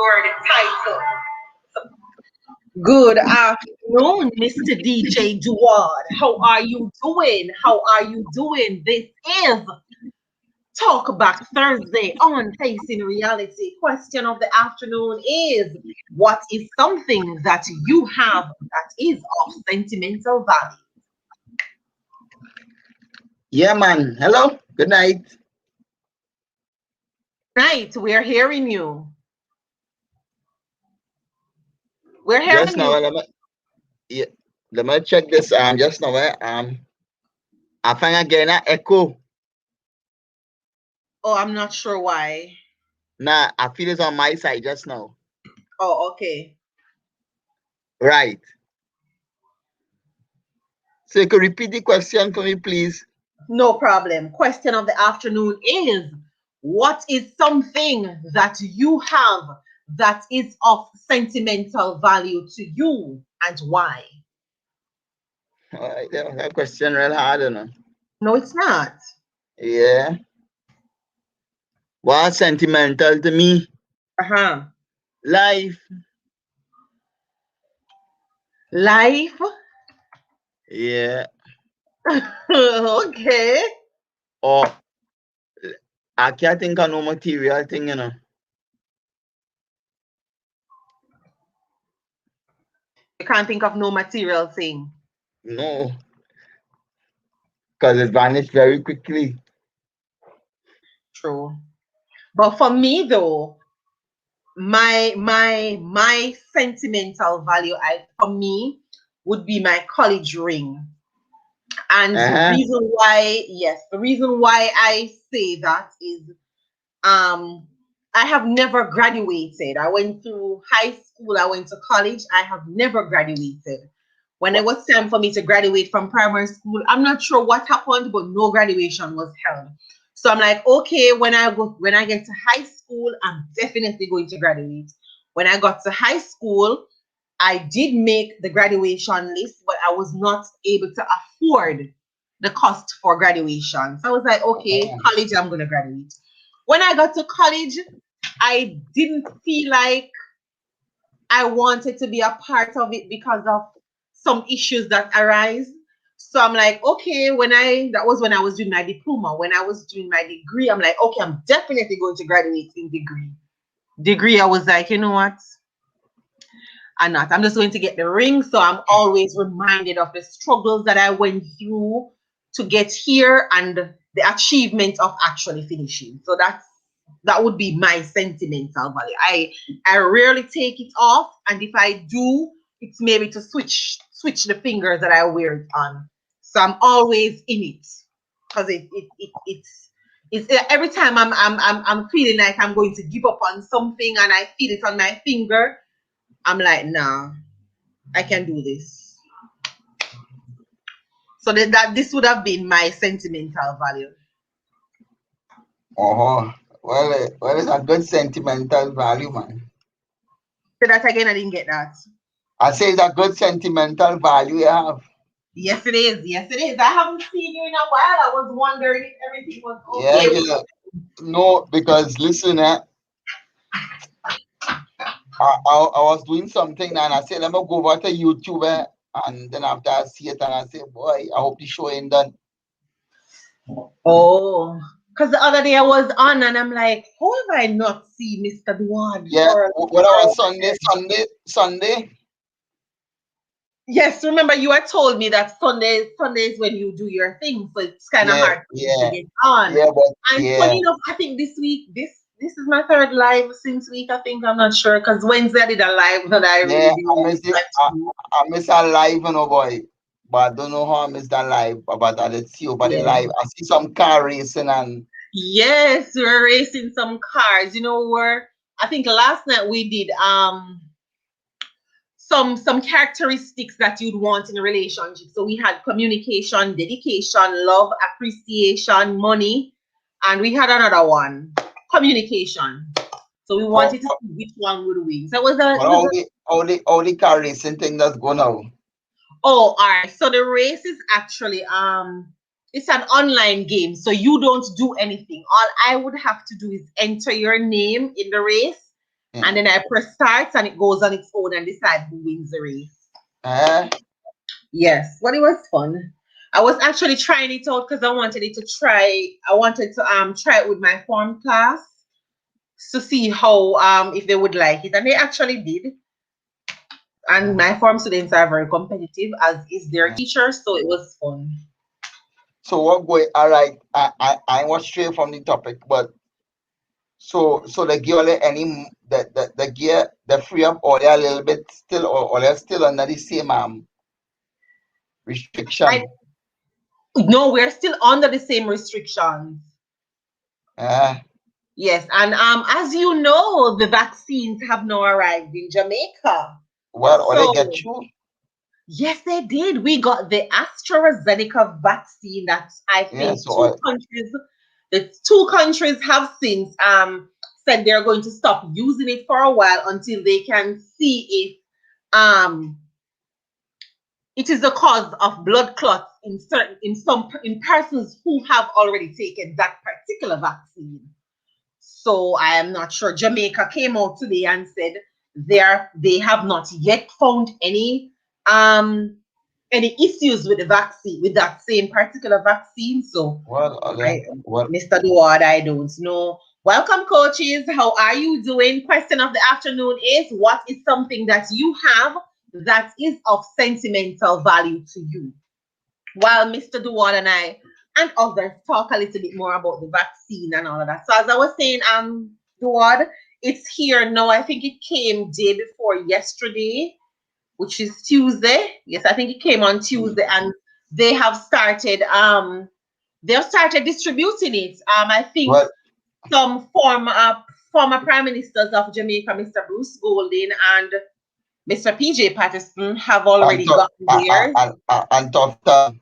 title. Good afternoon, Mr. DJ Duard. How are you doing? How are you doing? This is Talk Back Thursday on Tasting Reality. Question of the afternoon is, what is something that you have that is of sentimental value? Yeah, man. Hello. Good night. Night, we're hearing you. We're Just hearing now, you. yeah, let me check this. Just now, I find again an echo. Oh, I'm not sure why. Nah, I feel it's on my side just now. Oh, okay. Right. So you could repeat the question for me, please. No problem. Question of the afternoon is, what is something that you have that is of sentimental value to you and why? All right, that question real hard, you know. No, it's not. Yeah. What's sentimental to me? Uh-huh. Life. Life? Yeah. Okay. Or I can't think of no material thing, you know. You can't think of no material thing. No. Because it vanished very quickly. True. But for me though, my sentimental value for me would be my college ring. And the Uh-huh. reason why, yes, the reason why I say that is um I have never graduated. I went through high school, I went to college, I have never graduated. When it What? was time for me to graduate from primary school, I'm not sure what happened, but no graduation was held. So I'm like, okay, when I get to high school, I'm definitely going to graduate. When I got to high school, I did make the graduation list, but I was not able to afford the cost for graduation. So I was like, okay, Uh-huh. college, I'm going to graduate. When I got to college, I didn't feel like I wanted to be a part of it because of some issues that arise. So I'm like, okay, that was when I was doing my diploma. When I was doing my degree, I'm like, okay, I'm definitely going to graduate in degree. Degree, I was like, you know what? I'm not. I'm just going to get the ring. So I'm always reminded of the struggles that I went through to get here and the achievement of actually finishing. So that would be my sentimental value. I rarely take it off, and if I do, it's maybe to switch the fingers that I wear it on. So I'm always in it because it's every time I'm feeling like I'm going to give up on something and I feel it on my finger. I'm like, nah, I can do this. So that this would have been my sentimental value. Oh, well, it's a good sentimental value, man. So that again, I didn't get that. I say it's a good sentimental value you have. Yes, it is. Yes, it is. I haven't seen you in a while. I was wondering if everything was Yeah, okay with yeah. No, because listen, I was doing something and I said, let me go over to YouTube, and then after I see it and I say, boy, I hope the show ain't done. Oh, because the other day I was on and I'm like, how have I not seen Mr. Duan Yeah, for what I a was Sunday. Yes, remember you had told me that Sunday is when you do your thing, so it's kind of Yeah, hard for me to yeah, get on. yeah, but And yeah, funny enough, I think this week, this is my third live since week. I think I'm not sure because Wednesday I did a live that I yeah, really didn't I want miss it. to do. I miss that live, you know, boy. But I don't know how I miss that live. But I did see over the Yeah. live. I see some car racing and Yes, we're racing some cars. We're I think last night we did some characteristics that you'd want in a relationship. So we had communication, dedication, love, appreciation, money, and we had another one, communication. So we but, wanted to but, see which one would win. So it but was a all the car racing thing that's going on. oh, all right. So the race is actually it's an online game. So, you don't do anything. All I would have to do is enter your name in the race, and then you would have to And then I press start and it goes on its own and decide who wins the race. Yes, but it was fun. I was actually trying it out because I wanted it to try. I wanted to try it with my form class to see how if they would like it, and they actually did. And my form students are very competitive, as is their teacher, so it was fun. So what going? All right, I was straight from the topic, but so the gear any the gear the free up or they're a little bit still or they're still under the same restriction. No, we're still under the same restrictions. Yes, and as you know, the vaccines have now arrived in Jamaica. Well, or they get you? Yes, they did. We got the AstraZeneca vaccine that I think the two countries have since said they're going to stop using it for a while until they can see if it is the cause of blood clots in persons who have already taken that particular vaccine. So I am not sure. Jamaica came out today and said they have not yet found any issues with the vaccine, with that same particular vaccine. So Mr. Duward, I don't know. Welcome, coaches. How are you doing? Question of the afternoon is, what is something that you have that is of sentimental value to you? While Mr. Duward and I and others talk a little bit more about the vaccine and all of that. So as I was saying, Duward, it's here now. I think it came day before yesterday, which is Tuesday. Yes, I think it came on Tuesday, and they have started distributing it. I think some former prime ministers of Jamaica, Mr. Bruce Golding and Mr. PJ Patterson, have already gotten theirs. And Toftan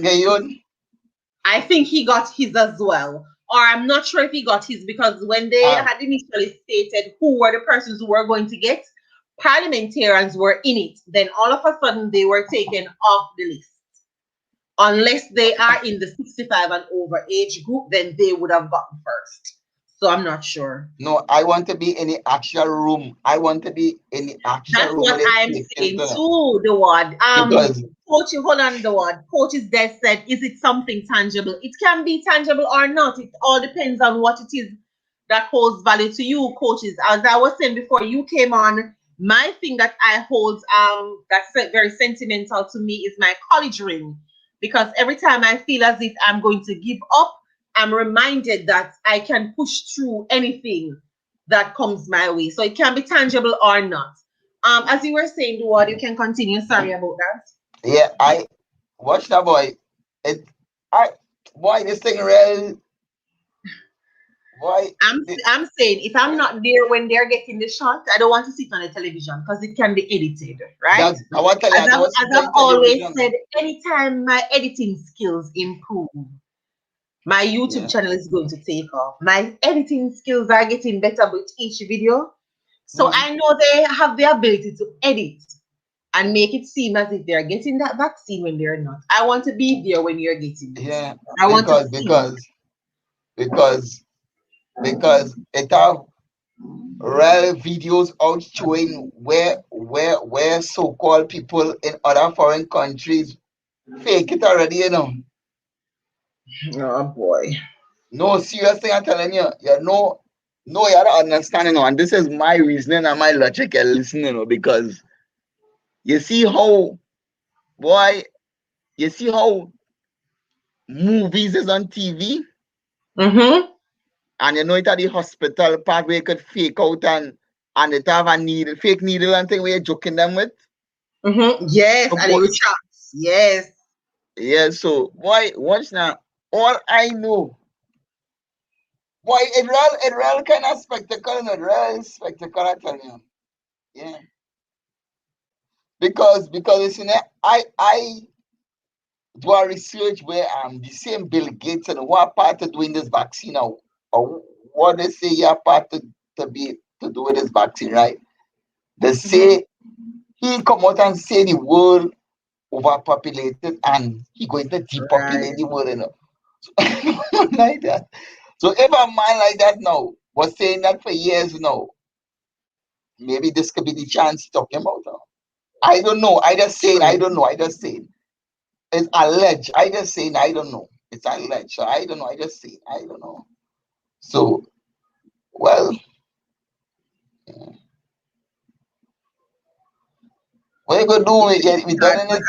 Gayon? I think he got his as well. Or I'm not sure if he got his, because when they had initially stated who were the persons who were going to get, parliamentarians were in it. Then all of a sudden they were taken off the list. Unless they are in the 65 and over age group, then they would have gotten first. So I'm not sure. No, I want to be in the actual room. I want to be in the actual room. That's what I'm saying too, the word. Coach, hold on, the word. Coach is there said, is it something tangible? It can be tangible or not. It all depends on what it is that holds value to you, coaches. As I was saying before you came on, my thing that I hold that's very sentimental to me is my college ring. Because every time I feel as if I'm going to give up, I'm reminded that I can push through anything that comes my way. So it can be tangible or not. As you were saying, Duward, you can continue. Sorry about that. Yeah, I watch that boy. This thing real. Boy, I'm saying if I'm not there when they're getting the shot, I don't want to sit on the television because it can be edited, right? As I've always said, anytime my editing skills improve, my YouTube channel is going to take off. My editing skills are getting better with each video. So I know they have the ability to edit and make it seem as if they're getting that vaccine when they're not. I want to be there when you're getting it. Yeah, because it have real videos out showing where so-called people in other foreign countries fake it already, you know. Oh boy. No, seriously, I'm telling you, you don't understand, you know, and this is my reasoning and my logic and listening, you know, because you see how movies is on TV. And you know it at the hospital part where you could fake out and it have a fake needle and thing where you're joking them with. Yes, and it shots. Yes. Yeah, so watch now. All I know. Boy, it real kind of spectacle, and it real spectacle, I tell you. Yeah. Because you know, I do a research where the same Bill Gates and what part of doing this vaccine now, or what they say you're part to do with this vaccine, right? They say he come out and say the world overpopulated and he going to depopulate the world, you know. So, like that. So if a man like that now was saying that for years now, maybe this could be the chance he's talking about. I don't know. I just saying I True. don't know. I just saying it's alleged. I just saying I don't know. It's alleged. So I don't know. I just saying I don't know. So well, what you gonna do? It's We done sad, in but it.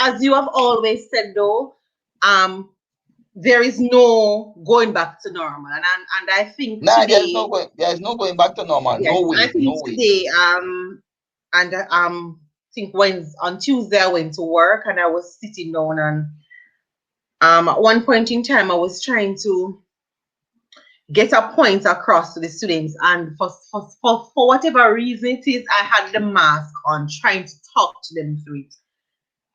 as you have always said though, um, there is no going back to normal, and I think Nah, today, there's no going back to normal. yes, No I way. think No way. today, and think when on Tuesday I went to work and I was sitting down and at one point in time I was trying to get a point across to the students, and for whatever reason it is, I had the mask on trying to talk to them through it,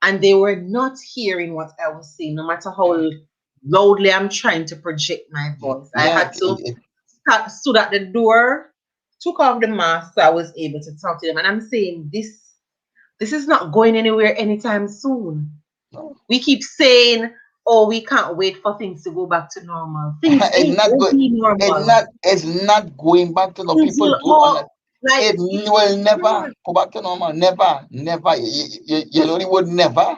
and they were not hearing what I was saying, no matter how loudly I'm trying to project my voice. I Yeah. had to stood at the door, took off the mask so I was able to talk to them. And I'm saying this is not going anywhere anytime soon. No. We keep saying, oh, we can't wait for things to go back to normal. Things It's ain't not gonna good. be normal. It's not going back to normal. Things People will don't all understand. like It it's will never not. go back to normal. Never, never. You know the word never.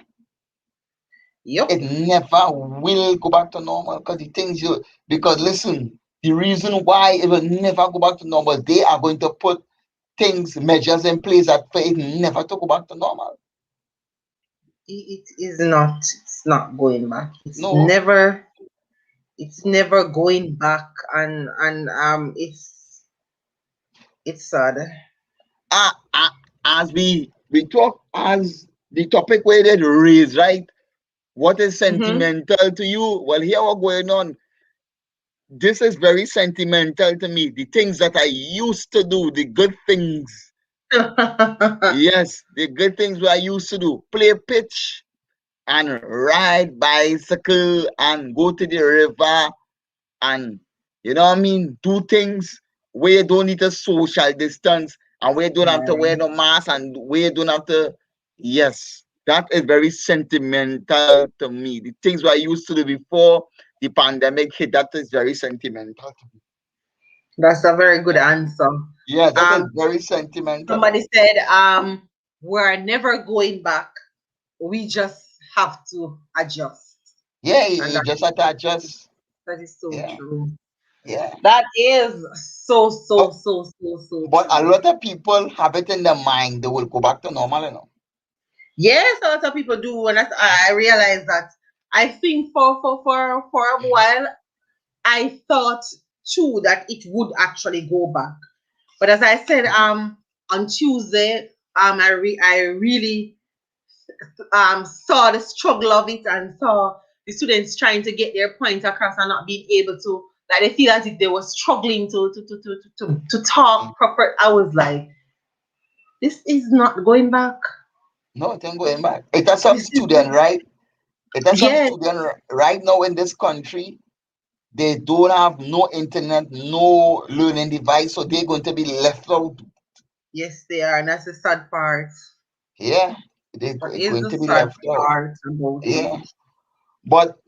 Yep. It never will go back to normal because the things you because listen, the reason why it will never go back to normal, they are going to put measures in place that for it never to go back to normal. It is not. It's not going back. No, It's never going back, and it's sad. uh, uh, as we talk as the topic where it raised, right? What is Mm-hmm. sentimental to you? Well, here what going on. This is very sentimental to me. The things that I used to do, the good things. Yes, the good things I used to do. Play pitch and ride bicycle and go to the river and you know what I mean? Do things where you don't need a social distance and where you don't have to wear Right. no mask and where you don't have to. Yes, that is very sentimental to me. The things I used to do before the pandemic hit, that is very sentimental to me. That's a very good answer. Yeah, that is Um, very sentimental. somebody said, we're never going back. We just have to adjust. Yeah, And you just have to adjust. that is so Yeah, true. yeah. That is so, But so, so, so, so but a true. lot of people have it in their mind they will go back to normal, you know. Yes, a lot of people do, and I realize that. I think for a while, I thought too that it would actually go back. But as I said, on Tuesday, I really saw the struggle of it and saw the students trying to get their point across and not being able to, like they feel as if they were struggling to talk proper. I was like, this is not going back. No, it ain't going back. It has some This is student, right? It has some yes, student right now in this country. They don't have no internet, no learning device, so they're going to be left out. yes, they are, and that's the sad part. Yeah, That they're is going the to be sad left out. part about it. Yeah, but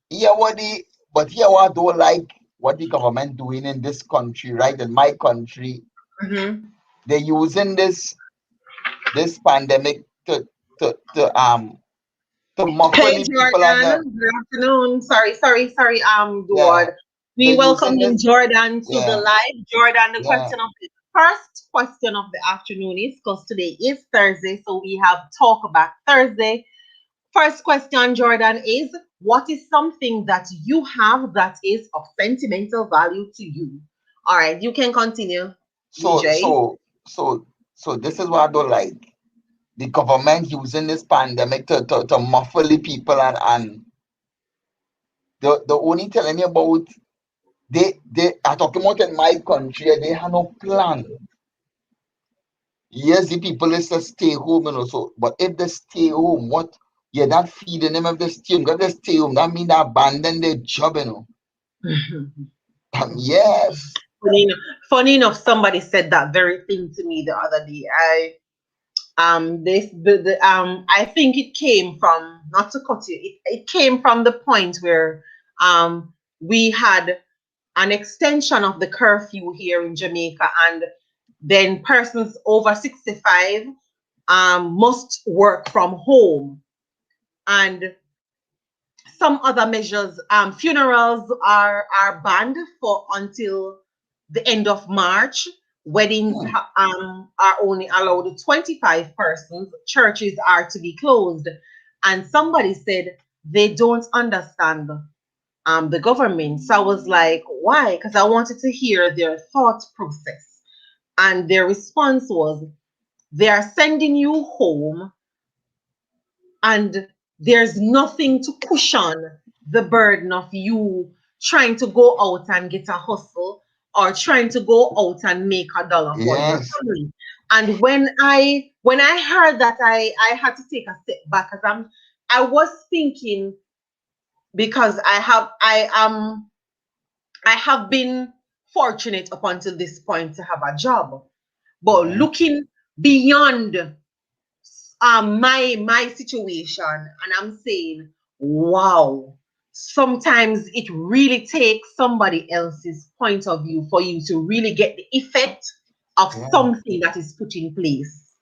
here what the but here what I don't like what the government doing in this country, right? In my country, Mm-hmm. they're using this pandemic to muffle Hey the people and the Jordan, good afternoon. Sorry, yeah Duard. We they're welcome using in this Jordan to the yeah live. Jordan, the yeah question of the first question of the afternoon is because today is Thursday, so we have talk back Thursday. First question, Jordan, is what is something that you have that is of sentimental value to you? All right, you can continue, so DJ. so so so this is what I don't like. The government using this pandemic to muffle the people and the only telling me about they are talking about in my country they have no plan. Yes, the people is to stay home and also, but if they stay home, what you're not feeding them if they stay home, because they stay home, that means they abandon their job, you know. Yes. Funny enough, somebody said that very thing to me the other day. This the I think it came from, not to cut you, it came from the point where we had an extension of the curfew here in Jamaica, and Then persons over 65 must work from home. And some other measures, funerals are banned for until the end of March. Weddings Hmm. are only allowed 25 persons. Churches are to be closed. And somebody said they don't understand the government. So I was like, why? Because I wanted to hear their thought process. And their response was, they are sending you home and there's nothing to cushion the burden of you trying to go out and get a hustle or trying to go out and make a dollar for your Yes. family. And when I heard that, I had to take a step back because I was thinking, because I have been fortunate up until this point to have a job, but Yeah. looking beyond my situation, and I'm saying, wow, sometimes it really takes somebody else's point of view for you to really get the effect of Yeah. something that is put in place.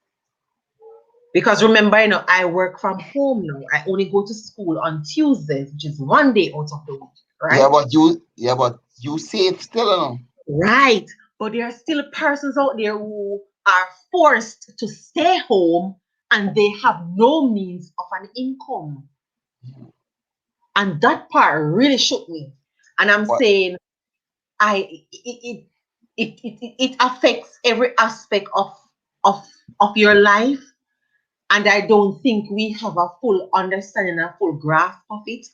Because remember, I work from home now. I only go to school on Tuesdays, which is one day out of the week, Yeah, right? but you safe still, Right. But there are still persons out there who are forced to stay home and they have no means of an income. And that part really shook me. And I'm What? saying, I it affects every aspect of of your life. And I don't think we have a full understanding, a full grasp of it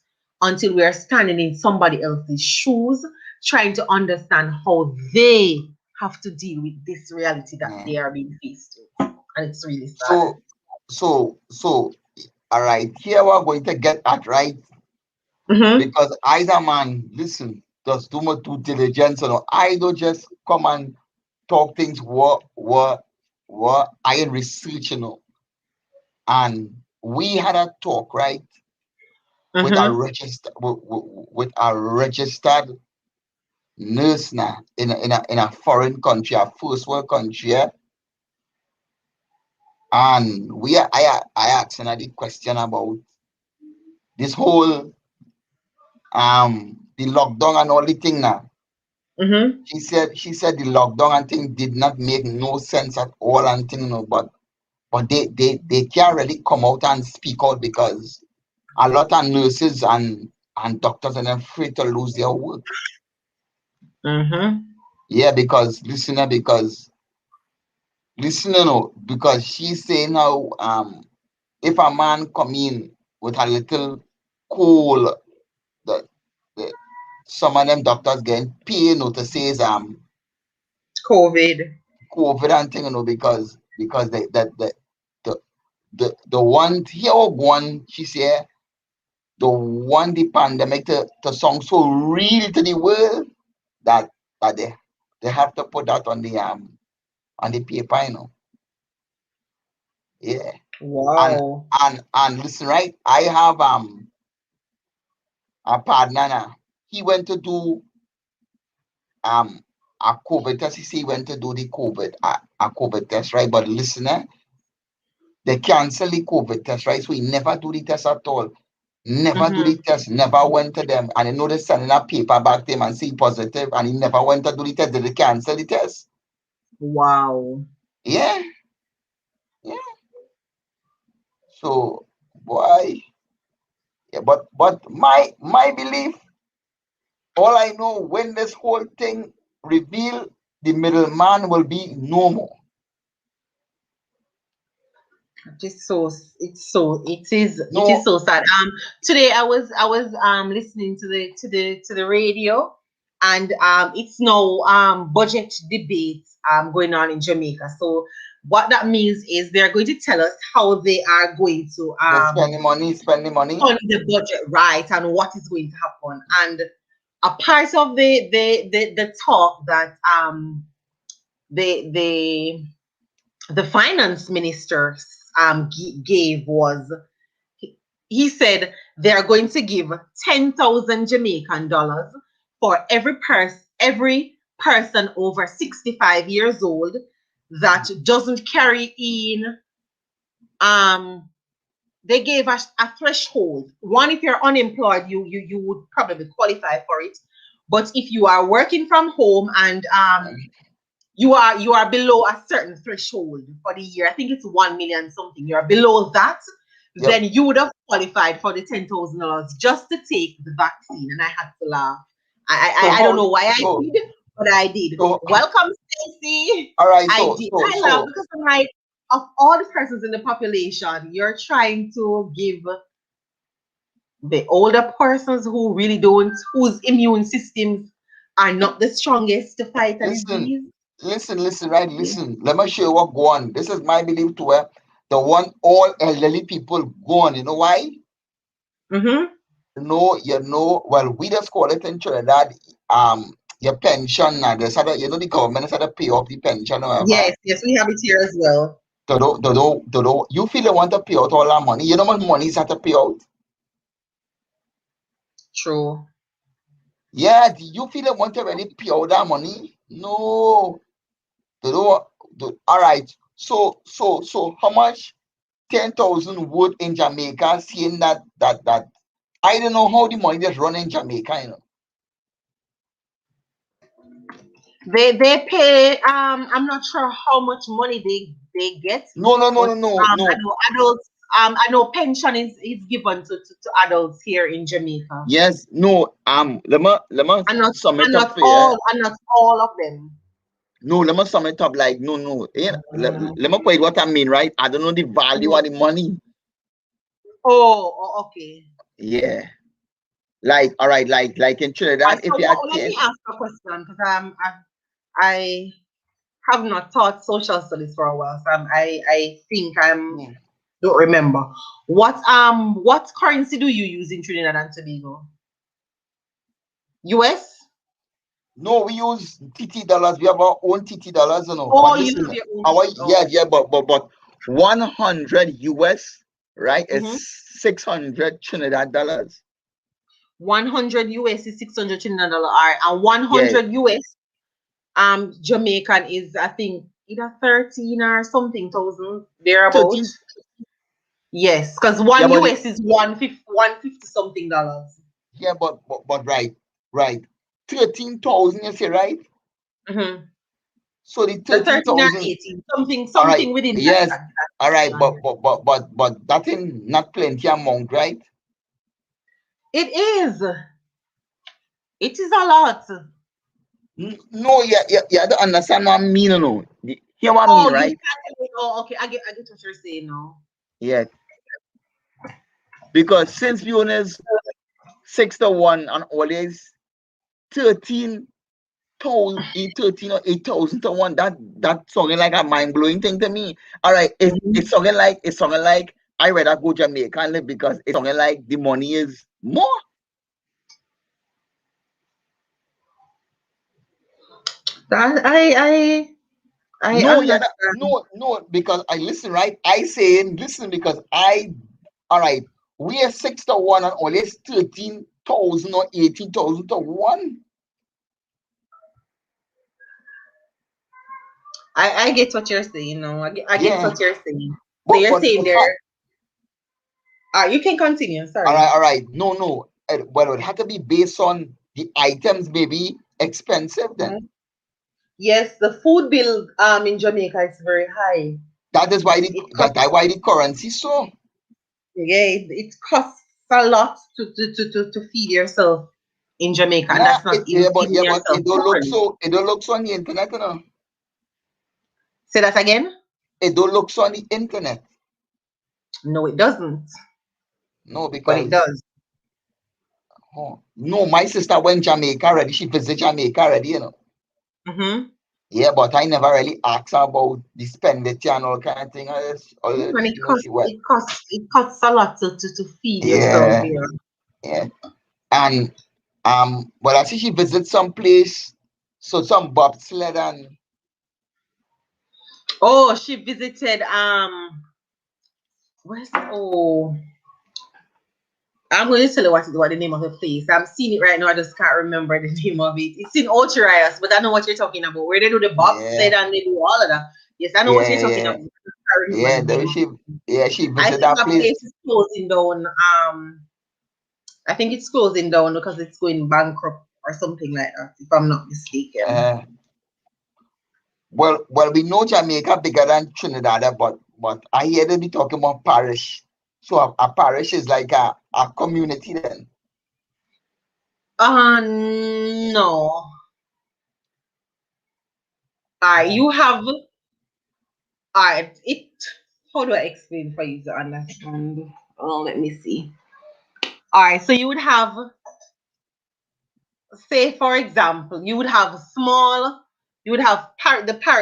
until we are standing in somebody else's shoes, trying to understand how they have to deal with this reality that Yeah. they are being faced with. And it's really sad. So so all right, here we're going to get at right, Mm-hmm. because either man, listen, just do my due diligence, I don't just come and talk things what I in research, and we had a talk, right, with a Mm-hmm. registered nurse now in a foreign country, a first world country, yeah? And I asked her the question about this whole the lockdown and all the thing now. Mm-hmm. She said the lockdown and thing did not make no sense at all and thing, but they can't really come out and speak out because a lot of nurses and doctors and them afraid to lose their work. Mm-hmm. Yeah, because listener, because she's saying how if a man come in with a little cold, the, the some of them doctors getting paid, to say is COVID. COVID and thing, because the one here one, she said, the one the pandemic to sound so real to the world that they have to put that on the paper, Yeah. And Wow. and listen, right? I have a partner now. He went to do um a COVID test. He went to do the a COVID test, right? But listen, they cancel the COVID test, right? So he never do the test at all. Never do Mm-hmm. the test, never went to them. And I know they sending a paper back to him and see positive, and he never went to do the test. Did they cancel the test? Wow. Yeah, yeah. So boy, yeah, but my belief, all I know, when this whole thing reveal, the middleman will be no more. It is No, so sad. Today I was listening to the radio, and it's now budget debates going on in Jamaica. So what that means is they're going to tell us how they are going to they spend the money. fund the budget, right, and what is going to happen. And a part of the talk that the the the finance minister gave was, he said they are going to give 10,000 Jamaican dollars for every person over 65 years old that doesn't carry in um they gave us a threshold. One, if you're unemployed, you would probably qualify for it. But if you are working from home and you are below a certain threshold for the year, I think it's 1 million something. You're below that, Yep. then you would have qualified for the $10,000 just to take the vaccine. And I had to laugh. So I don't how know why I so did, but I did. so Welcome, Stacy. all right, I so did. so I laugh so because I'm like, of all the persons in the population, you're trying to give the older persons who really don't, whose immune systems are not the strongest to fight a listen, disease. listen, right, listen. Let me show you what go on. This is my belief to where the one all elderly people go on. You know why? Mm-hmm. Well, we just call it in Trinidad, your pension now. There's other, the government has had to pay off the pension or whatever. Yes, yes, we have it here as well. You feel they want to pay out all that money. You know how much money is had to pay out? True. Yeah, do you feel they want to really pay out that money? No. They don't, all right. So how much 10,000 would in Jamaica seeing that I don't know how the money just run in Jamaica, They pay I'm not sure how much money they get, No, no, no, but no, no, I no. know adults I know pension is given to adults here in Jamaica. Yes, no. Let me And not sum it and up not for you. all and not all of them. No, let me sum it up like no. Let me quite what I mean, right? I don't know the value of Mhm. the money. Okay. Yeah. Like, all right, like in Trinidad, if So you are let me ask a question because I have not taught social studies for a while, so I think no, don't remember. What currency do you use in Trinidad and Tobago? US? no, we use TT dollars. We have our own TT dollars, Oh, But you listen, have your own. our yeah, Oh, yeah, but 100 US, right, is mm-hmm. 600 Trinidad dollars. 100 US is 600 Trinidad dollar, and Yeah, 100 US Jamaican is I think either 13 or something thousand thereabout. 13. Yes, because Yeah, one but US is 150 something dollars. yeah, but right. 13,000, you say, right? Mm-hmm. So the So 13 or 13,000, 18, something all right, something within that, yes, that all right, region. but that ain't not plenty amount, right? It is. It is a lot. No, yeah, I don't understand what I mean, Hear what I mean, Oh, you right? can't. Oh, okay. I get what you're saying now. Yeah, because since we own is 6 to 1 and always 13,000, 13 or 8,000 to 1, that sounding like a mind-blowing thing to me. All right, it's sounding like I rather go Jamaica and live because it's sounding like the money is more. That I No, yeah, understand. no, because I listen, right? I saying listen because all right, we are 6 to 1 and always 13,000 or 18,000 to 1. I get what you're saying now. I get Yeah, what you're saying. So but you're but saying it had, there. You can continue. Sorry. all right, no. Well, it had to be based on the items, maybe expensive then. Mhm. Yes, the food bill in Jamaica is very high. That is why It costs why the currency so. yeah, it costs a lot to feed yourself in Jamaica, and Yeah, that's not even feeding but yourself properly. it don't look so on the internet, Say that again? It don't look so on the internet. No, it doesn't. No, But it because does. oh, no, my sister went Jamaica already. She visited Jamaica already. Mm-hmm. Yeah, but I never really asked her about the expenditure and all kind of thing. And it She costs went. it costs a lot to feed yourself Yeah, here. yeah. And well, I see she visited some place, so some bobsled and Oh, she visited where's oh I'm going to tell you what the name of the place. I'm seeing it right now. I just can't remember the name of it. It's in Ocherias, but I know what you're talking about. Where they do the bobsled Yeah, and they do all of that. Yes, I know what yeah, you're talking yeah, about. I can't remember yeah. the name There of she, it. yeah, she I visited think that that place. place is closing down. I think it's closing down because it's going bankrupt or something like that, if I'm not mistaken. Uh, well, we know Jamaica bigger than Trinidad, but I hear they be talking about parish. So a parish is like a community then. No. Oh, You have it. How do I explain for you to understand? Oh, let me see. Alright, so you would have, say for example, you would have small, you would have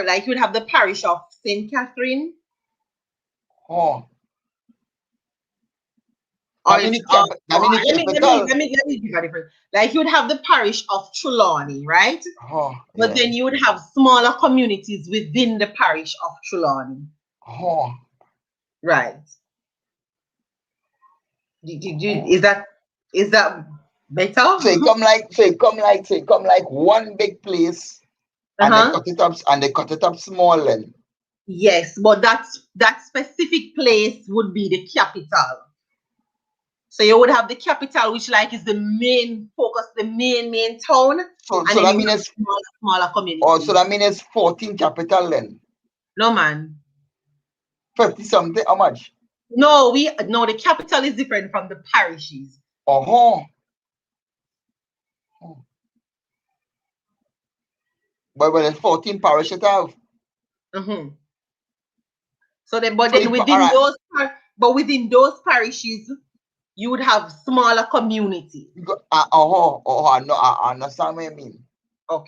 like you would have the parish of Saint Catherine, oh. or it's That mean the capital. let me give a different. Like you would have the parish of Trelawney, right? Oh, But yeah. then you would have smaller communities within the parish of Trelawney, Oh, right? oh. Is that better? So it come like one big place, and they Uh-huh. cut it up, and they cut it up small. And Yes, but that specific place would be the capital. So you would have the capital, which like is the main focus, the main town, and so then that you would means have it's smaller so communities. that means it's 14 capital then. No man. 50 something. How much? No, the capital is different from the parishes. Oh, oh. But when it's 14 parish it have. Hmm. So then, but So then if all right, within those parishes, you would have smaller communities. I understand what you mean.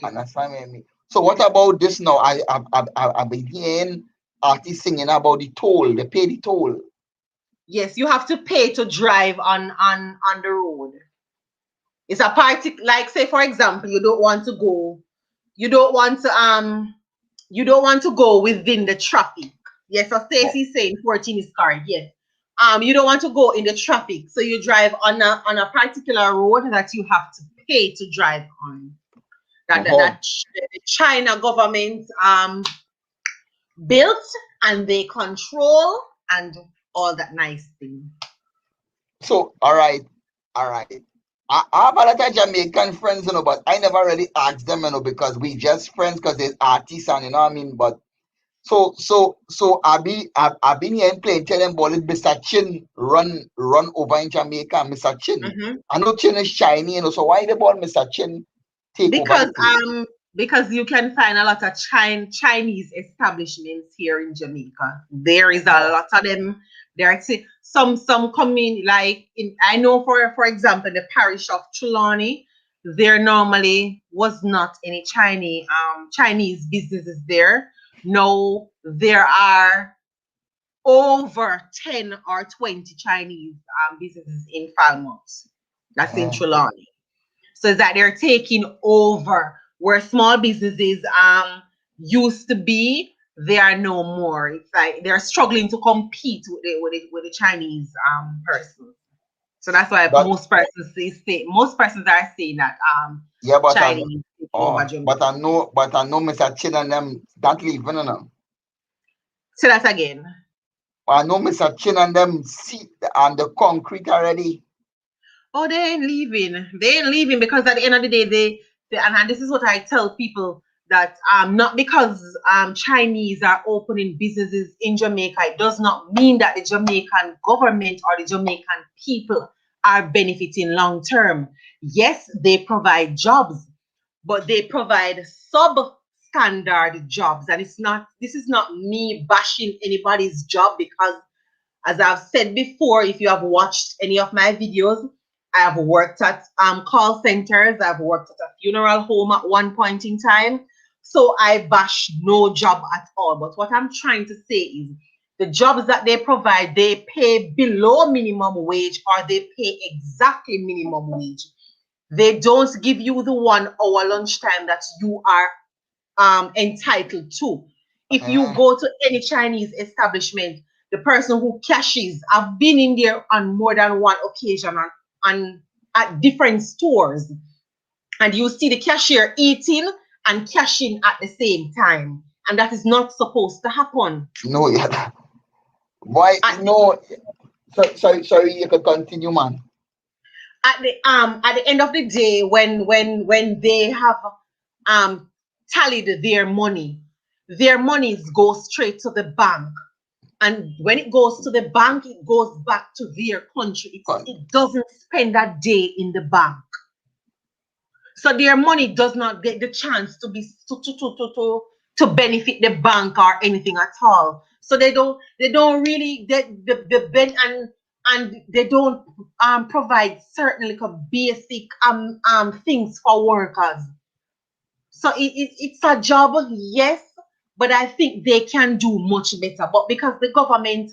I Okay. understand what you mean. So what about this now? I've been hearing artists singing about the toll. They pay the toll. Yes, you have to pay to drive on the road. It's a party, like say for example, you don't want to you don't want to go within the traffic. Yes, so Oh, Stacey's saying 14 is correct. Yes. You don't want to go in the traffic, so you drive on a particular road that you have to pay to drive on. oh. The China government built and they control and all that nice thing. So all right. I have a lot of Jamaican friends, but I never really asked them, because we just friends because they're artists and you know what I mean. But so I've been here playing tell them about it. Mr. Chin run over in Jamaica. Mr. Chin. Mhm. I know Chin is shiny, so why the ball Mr. Chin take over the Because place? you can find a lot of Chinese establishments here in Jamaica. There is a Oh, lot of them. There are some coming like in, I know for example the parish of Trelawney, there normally was not any Chinese businesses there. No, there are over 10 or 20 Chinese businesses in Falmouth. That's in uh, Trelawney. So that they're taking over where small businesses used to be, they are no more. It's like they're struggling to compete with the Chinese person. So that's why but most persons are saying that yeah, Chinese taking over Jamaica. but I know Mr. Chin and them not leaving, So that's again. I know Mr. Chin and them seat on the concrete already. Oh, they ain't leaving. They ain't leaving because at the end of the day, and this is what I tell people that not because Chinese are opening businesses in Jamaica, it does not mean that the Jamaican government or the Jamaican people are benefiting long term. Yes, they provide jobs, but they provide substandard jobs, and it's not. This is not me bashing anybody's job because as I've said before, if you have watched any of my videos, I have worked at call centers, I've worked at a funeral home at one point in time. So I bash no job at all. But what I'm trying to say is the jobs that they provide, they pay below minimum wage or they pay exactly minimum wage. They don't give you the 1 hour lunchtime that you are entitled to. If you Uh, go to any Chinese establishment, the person who cashies, I've been in there on more than one occasion, and at different stores, and you see the cashier eating and cashing at the same time, and that is not supposed to happen. No, yeah. Why? At the, No. Sorry. You could continue, man. at the end of the day, when they have um tallied their monies go straight to the bank, and when it goes to the bank, it goes back to their country. It doesn't spend a day in the bank. So their money does not get the chance to be to benefit the bank or anything at all. So they don't really the ben and they don't provide certain like a basic things for workers. So it's a job, yes, but I think they can do much better. But because the government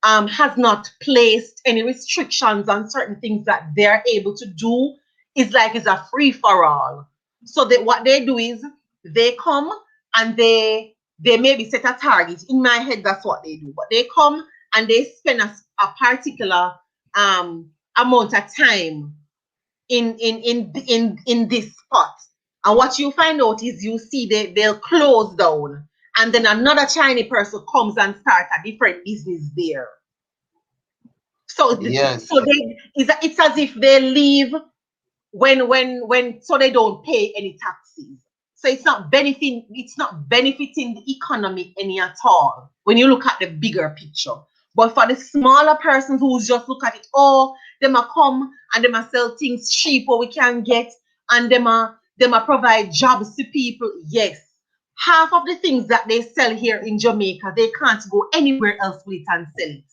has not placed any restrictions on certain things that they're able to do, it's like it's a free for all. So that what they do is they come and they maybe set a target. In my head, that's what they do. But they come and they spend a particular amount of time in this spot. And what you find out is you see they'll close down, and then another Chinese person comes and start a different business there. So Yes. so it's as if they leave when so they don't pay any taxes. So it's not benefiting the economy any at all when you look at the bigger picture. But for the smaller persons who just look at it, oh, them a come and them a sell things cheap or we can get, and them a provide jobs to people. Yes. Half of the things that they sell here in Jamaica, they can't go anywhere else with it and sell it,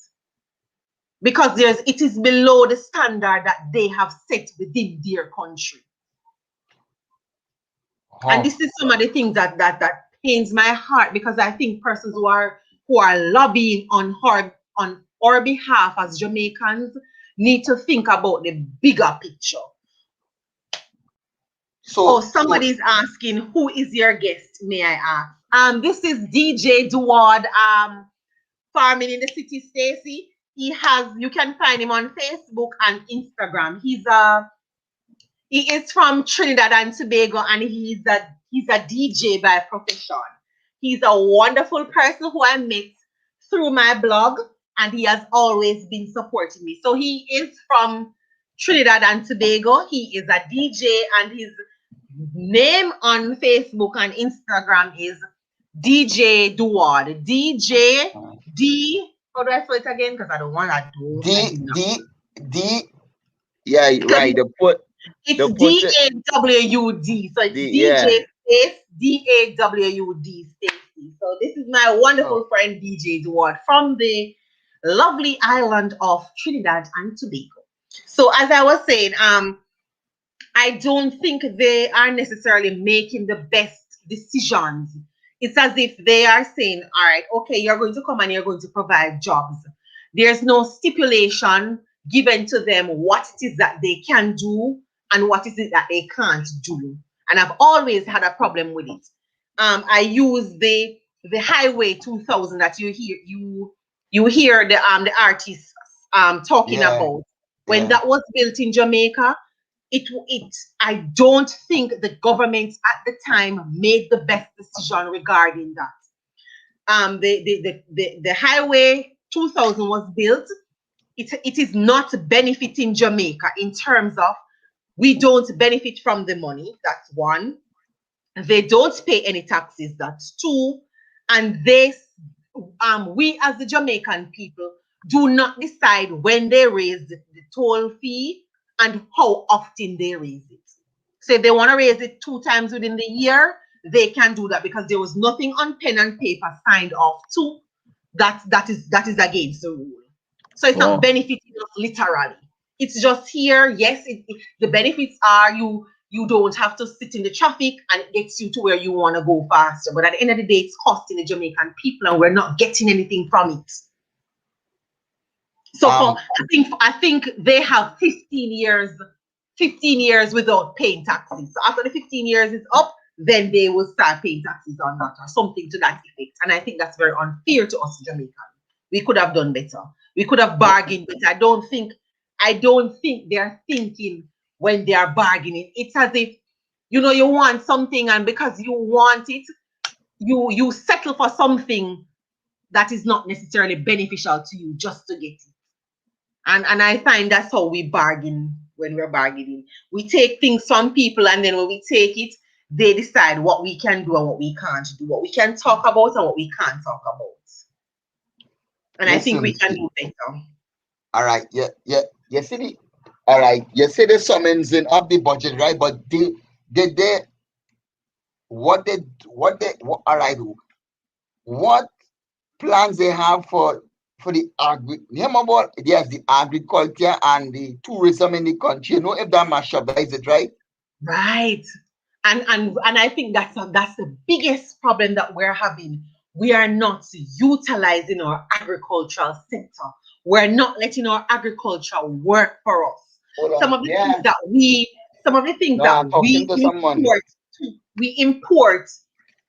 because it is below the standard that they have set within their country. And Oh, this is some of the things that pains my heart, because I think persons who are lobbying on our behalf as Jamaicans need to think about the bigger picture. Oh, so somebody's asking, who is your guest? May I ask? This is DJ Duward, farming in the city, Stacy. You can find him on Facebook and Instagram. He is from Trinidad and Tobago, and he's a DJ by profession. He's a wonderful person who I met through my blog, and he has always been supporting me. So he is from Trinidad and Tobago. He is a DJ, and his name on Facebook and Instagram is DJ Duward. DJ D. How do I spell it again? Because I don't want to do. I D did not. D D. Yeah, Because right. it's The put it DAWUD. So it's D. Yeah. DJ Space DAWUD Stacy. So this is my Oh, wonderful friend DJ Duward from the lovely island of Trinidad and Tobago. So as I was saying, I don't think they are necessarily making the best decisions. It's as if they are saying, all right, okay, you're going to come and you're going to provide jobs. There's no stipulation given to them what it is that they can do and what is it that they can't do. And I've always had a problem with it. I use the Highway 2000 that you hear the artists talking yeah, about. When yeah. that was built in Jamaica, I don't think the government at the time made the best decision regarding that. The Highway 2000 was built. It is not benefiting Jamaica in terms of we don't benefit from the money. That's one. They don't pay any taxes. That's two. And we as the Jamaican people do not decide when they raise the toll fee and how often they raise it. So if they want to raise it 2 times within the year, they can do that, because there was nothing on pen and paper signed off to that is against the rule. So it's not Oh, benefiting us literally. It's just here. Yes, the benefits are you don't have to sit in the traffic, and it gets you to where you want to go faster. But at the end of the day, it's costing the Jamaican people, and we're not getting anything from it. So um, I think they have 15 years without paying taxes. So after the 15 years is up, then they will start paying taxes on that or something to that effect. And I think that's very unfair to us Jamaicans. We could have done better. We could have but bargained better. I don't think I don't think they're thinking when they are bargaining. It's as if, you want something, and because you want it, you settle for something that is not necessarily beneficial to you just to get it. And I find that's how we bargain when we're bargaining. We take things from people, and then when we take it, they decide what we can do and what we can't do, what we can talk about and what we can't talk about. And I think we Listen, can do better. all right, you see all right, you see the summons in of the budget, right? But they all right, what plans they have for the remember, yes, the agriculture and the tourism in the country. If that mash up, that is it, right? Right. And I think that's the biggest problem that we're having. We are not utilizing our agricultural sector. We're not letting our agriculture work for us. Hold Some on. of the things Yeah. that we some of the things No, that I'm talking to someone. we import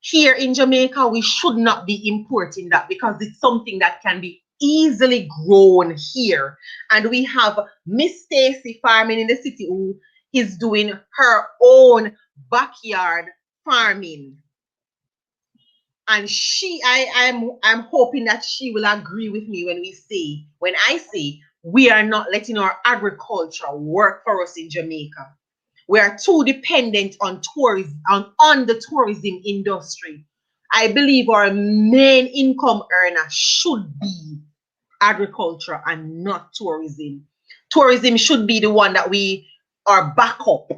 here in Jamaica, we should not be importing that because it's something that can be easily grown here. And we have Miss Stacy farming in the city who is doing her own backyard farming. And I'm hoping that she will agree with me when I say we are not letting our agriculture work for us in Jamaica. We are too dependent on tourism, on the tourism industry. I believe our main income earner should be agriculture and not tourism. Tourism should be the one that we are back up,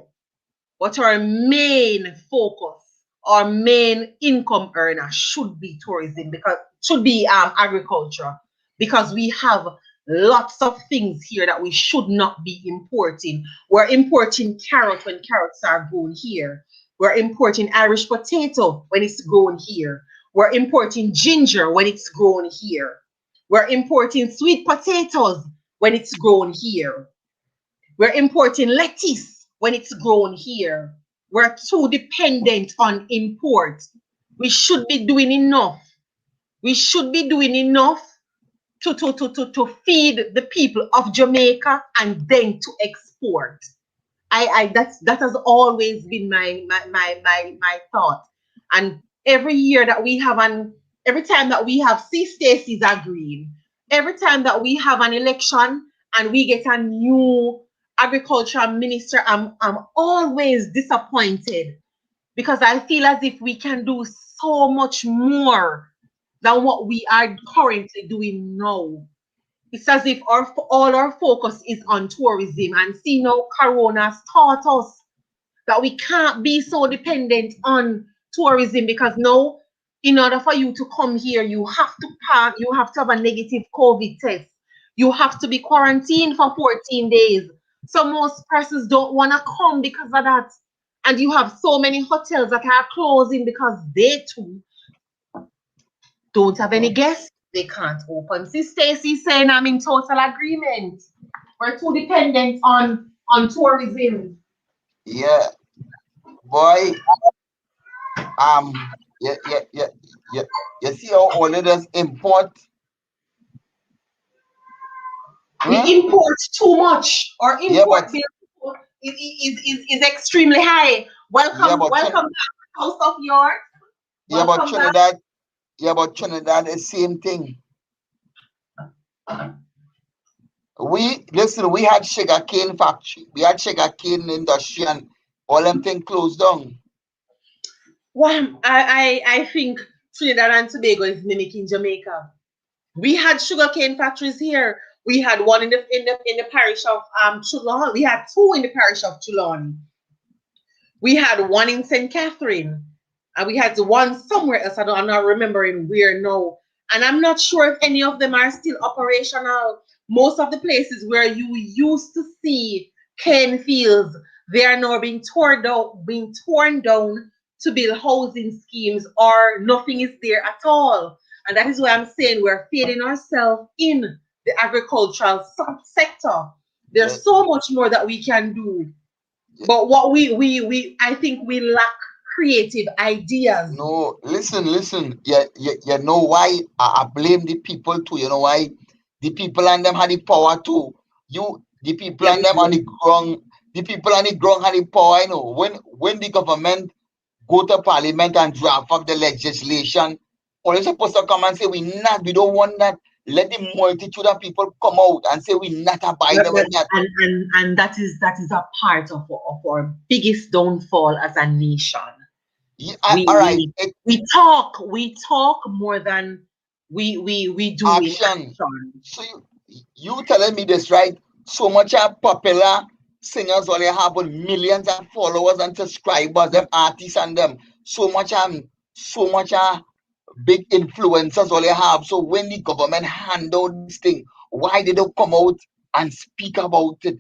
but our main focus, our main income earner should be tourism, because should be agriculture, because we have lots of things here that we should not be importing. We're importing carrot when carrots are grown here. We're importing Irish potato when it's grown here. We're importing ginger when it's grown here. We're importing sweet potatoes when it's grown here. We're importing lettuce when it's grown here. We're too dependent on import. We should be doing enough. We should be doing enough to feed the people of Jamaica and then to export. That has always been my thought. And every time that we have see Stacey's agreeing, every time that we have an election and we get a new agricultural minister, I'm always disappointed because I feel as if we can do so much more than what we are currently doing now. It's as if all our focus is on tourism, and see now Corona's taught us that we can't be so dependent on tourism, because now in order for you to come here, you have to have a negative COVID test. You have to be quarantined for 14 days. So most persons don't want to come because of that. And you have so many hotels that are closing because they too don't have any guests. They can't open. See, Stacey saying I'm in total agreement. We're too dependent on tourism. Yeah, boy. Um, yeah, yeah, yeah, yeah. You see how all of us import? We Hmm? import too much. Our Yeah, import bill is extremely high. yeah, Welcome back, house of yours. but Welcome back. Trinidad, yeah, but Trinidad is same thing. We listen. We had sugarcane factory. We had sugarcane industry, and all them thing closed down. Well, I think Trinidad and Tobago is mimicking Jamaica. We had sugarcane factories here. We had one in the parish of Chulon. We had two in the parish of Chulon. We had one in St. Catherine, and we had one somewhere else. I'm not remembering where now. And I'm not sure if any of them are still operational. Most of the places where you used to see cane fields, they are now being torn down to build housing schemes, or nothing is there at all. And that is why I'm saying we're failing ourselves in the agricultural sector. Yeah, There's so much more that we can do, but what we I think we lack creative ideas. no, listen. Yeah, you know why I blame the people too. You know why? The people and them had the power too. You The people Yeah, on we them on do. the ground, the people on the ground have the power, you know. When the government go to parliament and draft up the legislation, only supposed to come and say we don't want that. Let the multitude of people come out and say we not abiding with that. And that is a part of our biggest downfall as a nation. Yeah, We all right, we it, we talk more than we do in action. action. So you telling me this, right? So much of popular singers only have millions of followers and subscribers, them artists and them. So much big influencers only have. So when the government handle this thing, why they don't come out and speak about it?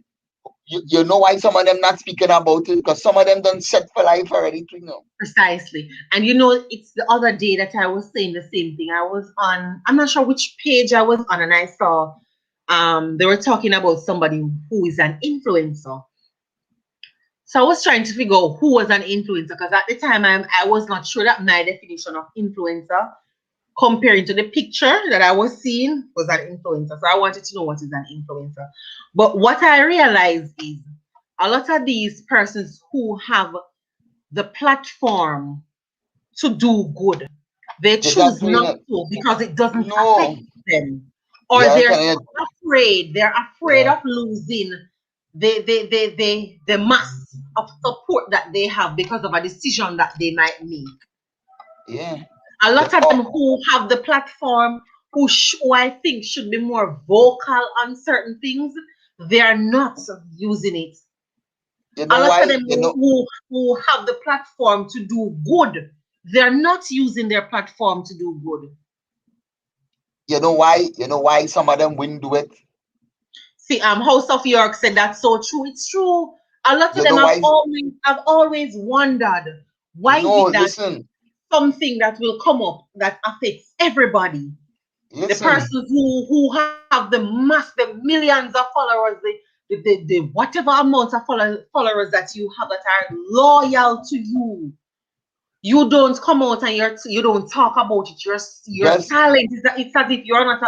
You know why some of them not speaking about it? Because some of them done set for life already, you know. Precisely. And you know, it's the other day that I was saying the same thing. I was on, I'm not sure which page I was on, and I saw they were talking about somebody who is an influencer. So I was trying to figure out who was an influencer because at the time I was not sure that my definition of influencer comparing to the picture that I was seeing was an influencer. So I wanted to know what is an influencer. But what I realized is a lot of these persons who have the platform to do good, they They're not choose doing not it. to because it doesn't affect No. them. Or Yeah, they're can so I, afraid, they're afraid yeah, of losing the mass of support that they have because of a decision that they might make. yeah. A The, lot of them oh, who have the platform, who I think should be more vocal on certain things, they are not using it. you A know lot of why? them who have the platform to do good, they're not using their platform to do good. You know why? You know why some of them wouldn't do it? See, House of York said that's so true. It's true. A lot of You them know why? have always wondered why is No, it that listen, something that will come up that affects everybody, the listen. persons who have the millions of followers, the whatever amount of followers that you have that are loyal to you, you don't come out and you don't talk about it. You're Just silent. It's as if you're not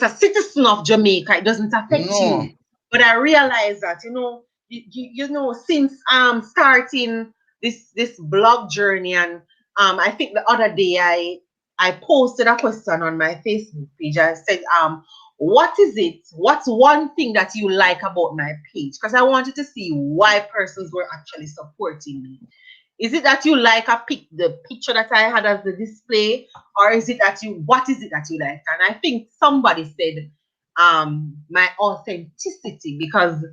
a citizen of Jamaica. It doesn't affect no. you. But I realize that since starting this blog journey, and I think the other day I posted a question on my Facebook page. I said what is it? What's one thing that you like about my page? Because I wanted to see why persons were actually supporting me. Is it that you like the picture that I had as the display, or is it that you what is it that you like? And I think somebody said my authenticity because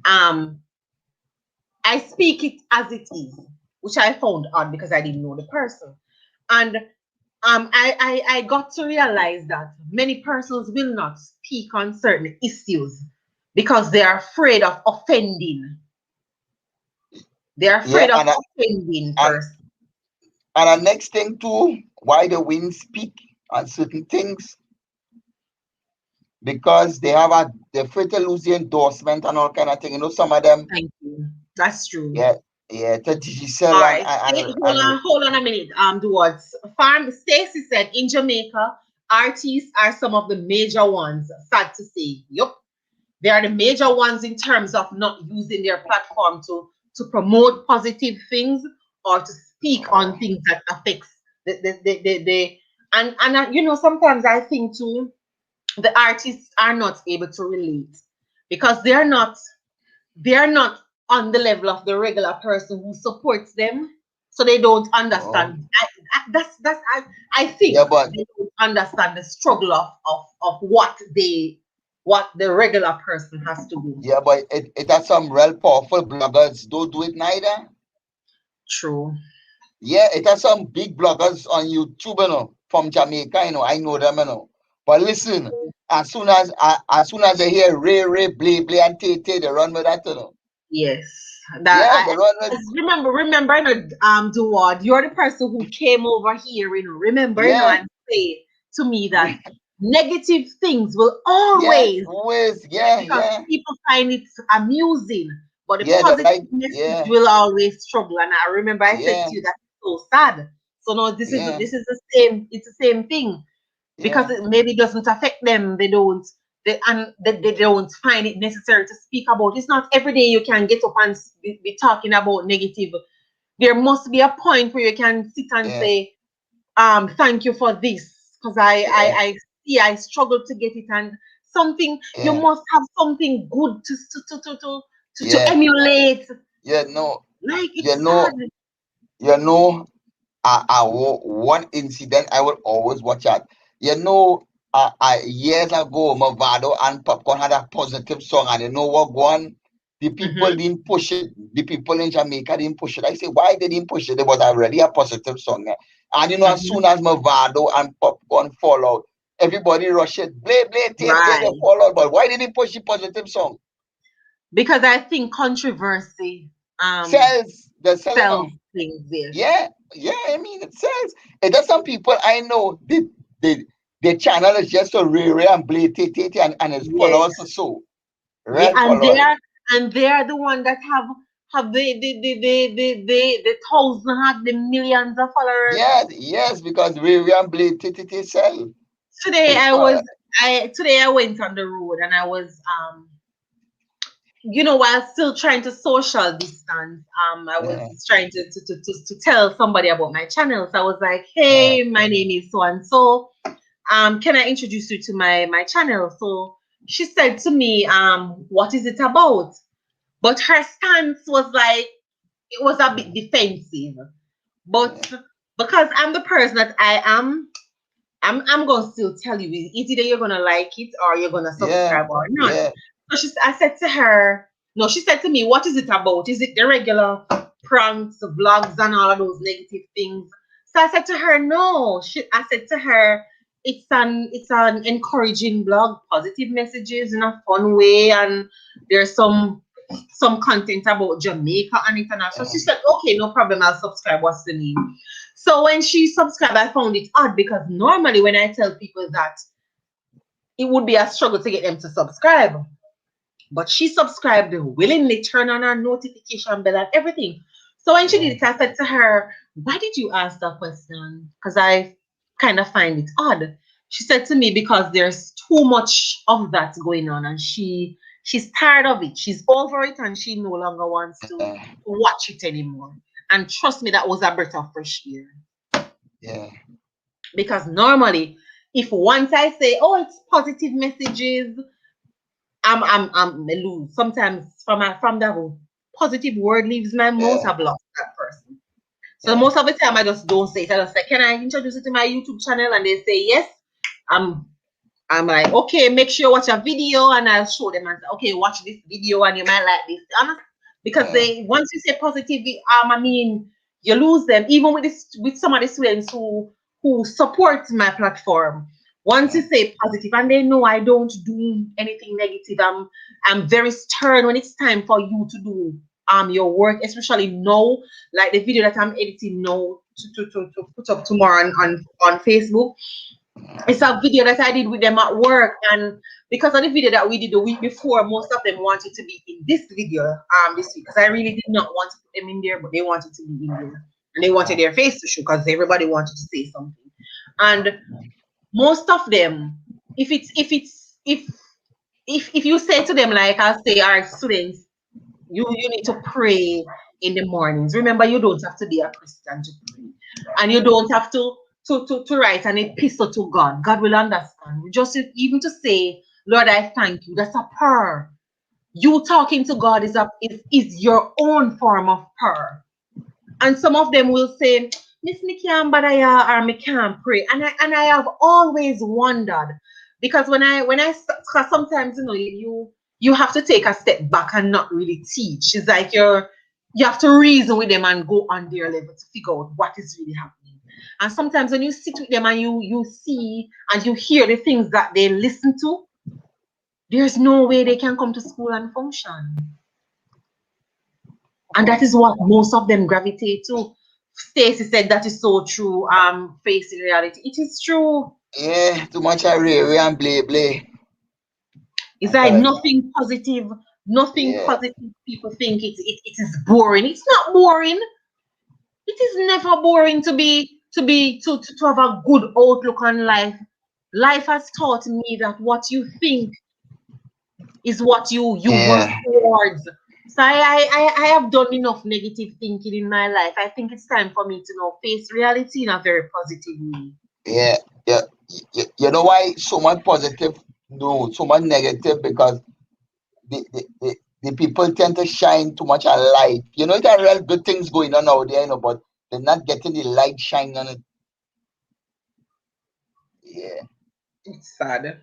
um I speak it as it is, which I found odd because I didn't know the person. And I got to realize that many persons will not speak on certain issues because they are afraid of offending. They're Yeah, afraid of offending and person. and the next thing too, why the women speak on certain things because they're afraid to lose the endorsement and all kind of thing. You know, some of them, Thank you. That's true. yeah, yeah, to All Giselle right. Hold on a minute. Duwards. Farm Stacy said in Jamaica, artists are some of the major ones. Sad to say. Yup. They are the major ones in terms of not using their platform to promote positive things or to speak on oh, things that affects the sometimes I think too the artists are not able to relate because they're not on the level of the regular person who supports them, so they don't oh, understand. I yeah, think but they don't understand the struggle of what the regular person has to do. yeah, but it has some real powerful bloggers. Don't do it neither. True. Yeah, it has some big bloggers on YouTube, from Jamaica, I know them, But listen, as soon as they hear Ray, Blay, and Tay, they run with that, Yes. That Yeah, I they run with, remember, Duwad, you're the person who came over here, remember, yeah, and say to me that negative things will yes, always, always, yeah, because yeah, people find it amusing, but the yeah, the positive right, message yeah, will always struggle. And I remember I said yeah, to you that's so sad. So no, this is yeah, this is the same. It's the same thing because yeah, it maybe doesn't affect them. They don't. they don't find it necessary to speak about. It's not every day you can get up and be talking about negative. There must be a point where you can sit and yeah, say, thank you for this, because yeah, I see I struggle to get it, and something you yeah, must have something good to yeah. emulate. You know, Like you it's know, sad. you know. One incident I will always watch out. You know, years ago, Mavado and Popcorn had a positive song, and you know what, one, the people Hmm. didn't push it. The people in Jamaica didn't push it. I say, why they didn't push it? There was already a positive song. And you know, as Hmm. soon as Mavado and Popcorn fall out, everybody rush it. Blay, blay, they Right. fall out. But why didn't push the positive song? Because I think controversy Sells, they're selling sells them. things. Yes. Yeah, yeah, I mean, it says it. There's some people I know, they their channel is just so rare and blatant and his Yes. followers are so Yeah, real followers. and they are the one that have the thousand, have the millions of followers. Yes, yes, because rare and blatant sell. Today It's I not, was today I went on the road, and I was while still trying to social distance, I was yeah, trying to tell somebody about my channel. So I was like, yeah, hey, my name is so and so. Can I introduce you to my channel? So she said to me, what is it about? But her stance was like, it was a bit defensive. But yeah, because I'm the person that I am, I'm gonna still tell you, it's either you're gonna like it or you're gonna yeah, subscribe or not. yeah, So I said to her, no, she said to me, what is it about? Is it the regular pranks, vlogs, and all of those negative things? So I said to her, no. I said to her, it's an encouraging blog, positive messages in a fun way, and there's some content about Jamaica and it and all. So she said, okay, no problem, I'll subscribe. What's the name? So when she subscribed, I found it odd because normally when I tell people that, it would be a struggle to get them to subscribe. But she subscribed willingly, turned on her notification bell and everything. So when she yeah, did it, I said to her, why did you ask that question? Because I kind of find it odd. She said to me, because there's too much of that going on, and she's tired of it. She's over it, and she no longer wants to yeah, watch it anymore. And trust me, that was a breath of fresh air. yeah, Because normally, if once I say, oh, it's positive messages, I'm lose. Sometimes from that positive word leaves my mouth, yeah, I've lost that person. So yeah, most of the time I just don't say it. I just say, can I introduce you to my YouTube channel? And they say yes. I'm I'm like, okay, make sure you watch a video, and I'll show them and say, okay, watch this video and you might like this. Because yeah, they once you say positive, I mean, you lose them. Even with some of the students who support my platform. Once you yeah, say positive, and they know I don't do anything negative, I'm very stern when it's time for you to do your work, especially now, like the video that I'm editing now to put up tomorrow on Facebook. It's a video that I did with them at work, and because of the video that we did the week before, most of them wanted to be in this video this week, because I really did not want to put them in there, but they wanted to be in there, and they wanted their face to show because everybody wanted to say something. And most of them, if you say to them, like I'll say, all right, students, you need to pray in the mornings. Remember, you don't have to be a Christian to pray, and you don't have to write an epistle to God. God will understand. Just even to say, Lord, I thank you. That's a prayer. You talking to God is your own form of prayer. And some of them will say, Miss me can't, but or me can't pray. And I have always wondered, because cause sometimes you have to take a step back and not really teach. It's like you have to reason with them and go on their level to figure out what is really happening. And sometimes when you sit with them and you see and you hear the things that they listen to, there's no way they can come to school and function. And that is what most of them gravitate to. Stacy said that is so true. Facing reality, it is true. yeah. Too much I and blay blay. It's I'm like telling you. nothing positive. Nothing Yeah, positive. People think it is boring. It's not boring. It is never boring to have a good outlook on life. Life has taught me that what you think is what you work Yeah, towards. So I have done enough negative thinking in my life. I think it's time for me to now face reality in a very positive way. yeah, yeah. You know why so much positive, no, so much negative? Because the people tend to shine too much a light. You know, there are real good things going on out there, but they're not getting the light shine on it. Yeah, It's sad.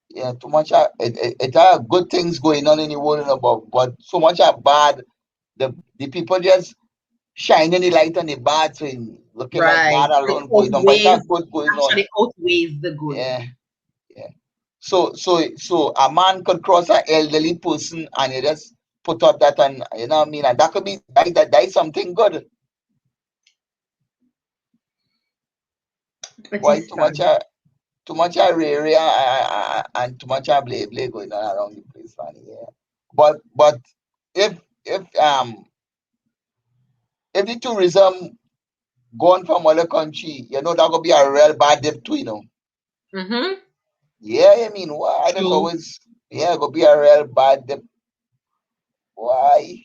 yeah, too much. It are good things going on in the world, but so much are bad. The people just shining the light on the bad thing, looking like Right. bad It alone going on, but it are outweighs good going on. actually outweighs the good. Yeah, yeah. So a man could cross an elderly person and you just put up that, and you know what I mean, and that could be that is something good. It Why is sad. too much area and too much blay going on around the place, man. Yeah. But if if um if the tourism gone from other country, that could be a real bad dip too, Mm-hmm. Yeah, I mean, why? There's True. always, yeah, could be a real bad dip. Why?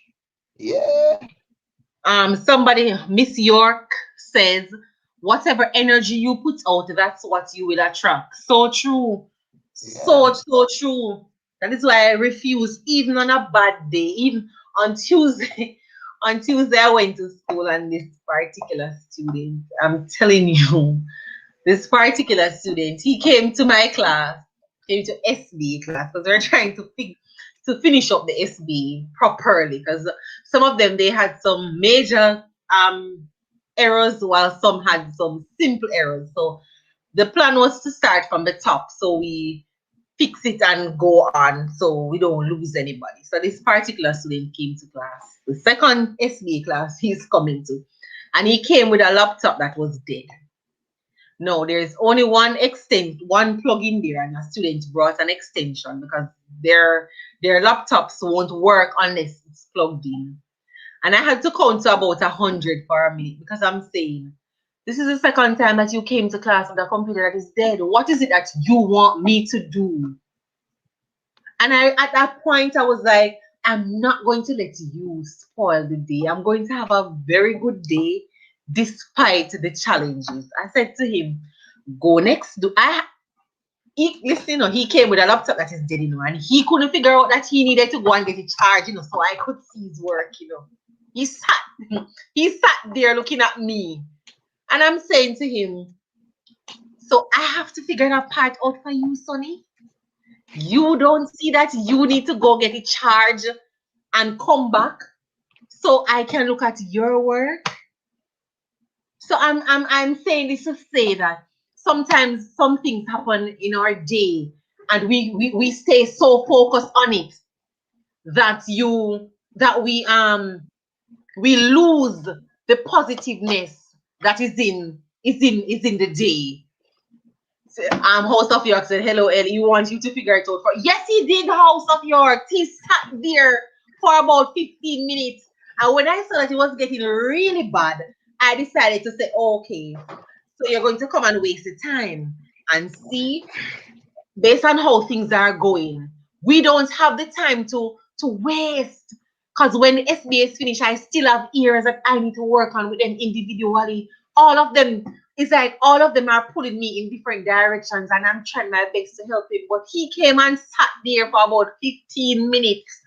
Yeah, Somebody, Miss York says, whatever energy you put out, that's what you will attract. So true. yeah, So true. That is why I refuse, even on a bad day, even on Tuesday. On Tuesday, I went to school and this particular student, I'm telling you, this particular student, he came to my class, came to SB class, because we're trying to finish up the SB properly. Because some of them they had some major errors, while some had some simple errors. So the plan was to start from the top, so we fix it and go on, so we don't lose anybody. So this particular student came to class, the second SBA class he's coming to, and he came with a laptop that was dead. No, there's only one plug in there, and a student brought an extension because their laptops won't work unless it's plugged in. And I had to count to about 100 for a minute because I'm saying, this is the second time that you came to class with a computer that is dead. What is it that you want me to do? And at that point, I was like, I'm not going to let you spoil the day. I'm going to have a very good day despite the challenges. I said to him, go next. Listen, he came with a laptop that is dead, and he couldn't figure out that he needed to go and get it charged, so I could see his work. He sat, he sat there looking at me, and I'm saying to him, so I have to figure that part out for you, Sonny. You don't see that you need to go get it charged and come back so I can look at your work. So I'm saying this to say that sometimes some things happen in our day and we stay so focused on it that we lose the positiveness that is in the day. House of York said, hello Ellie, you want you to figure it out for yes he did. House of York, he sat there for about 15 minutes, and when I saw that it was getting really bad, I decided to say, okay, so you're going to come and waste the time and see, based on how things are going, we don't have the time to waste. Because when SBA is finished, I still have areas that I need to work on with them individually. All of them, it's like all of them are pulling me in different directions, and I'm trying my best to help him. But he came and sat there for about 15 minutes.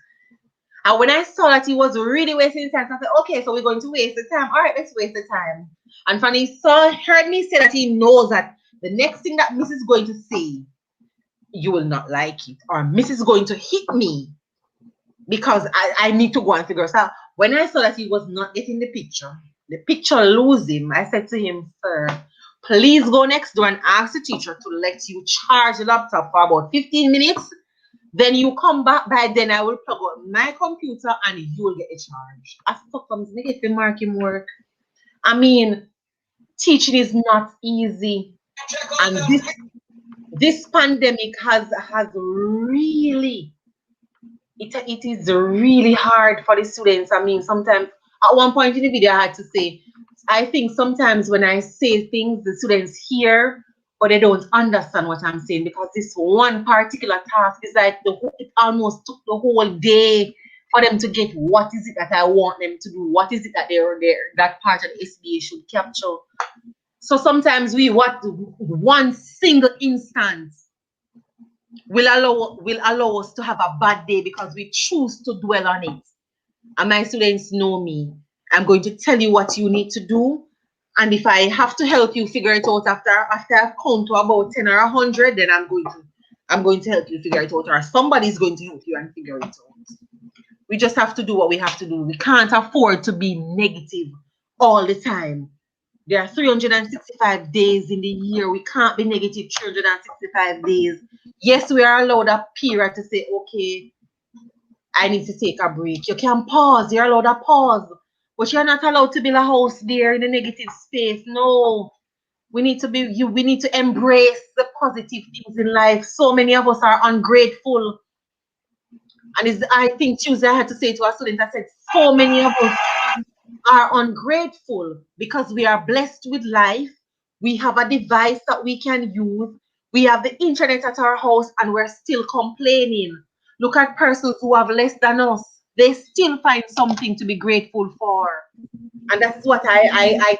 And when I saw that he was really wasting time, I said, okay, so we're going to waste the time. All right, let's waste the time. And Fanny heard me say that he knows that the next thing that Miss is going to say, you will not like it, or Miss is going to hit me because I need to go and figure it out. When I saw that he was not getting the picture lose him, I said to him, sir, please go next door and ask the teacher to let you charge the laptop for about 15 minutes. Then you come back. By then, I will plug out my computer and you will get a charge. As for comes, make it mark him work. I mean, teaching is not easy, and this pandemic has really it is really hard for the students. I mean, sometimes at one point in the video, I had to say, I think sometimes when I say things, the students hear, but they don't understand what I'm saying because this one particular task is like it almost took the whole day for them to get what is it that I want them to do, what is it that they're there, that part of the SBA should capture. So sometimes we what one single instance will allow us to have a bad day because we choose to dwell on it. And my students know me. I'm going to tell you what you need to do. And if I have to help you figure it out after I count to about 10 or 100, then I'm going to help you figure it out, or somebody's going to help you and figure it out. We just have to do what we have to do. We can't afford to be negative all the time. There are 365 days in the year. We can't be negative 365 days. Yes, we are allowed a period to say, okay, I need to take a break. You can pause. You're allowed to pause. But you're not allowed to build a house there in a negative space. No. We need to embrace the positive things in life. So many of us are ungrateful. And I think Tuesday I had to say to a student, I said, so many of us are ungrateful because we are blessed with life. We have a device that we can use. We have the internet at our house and we're still complaining. Look at persons who have less than us. They still find something to be grateful for. And that's what I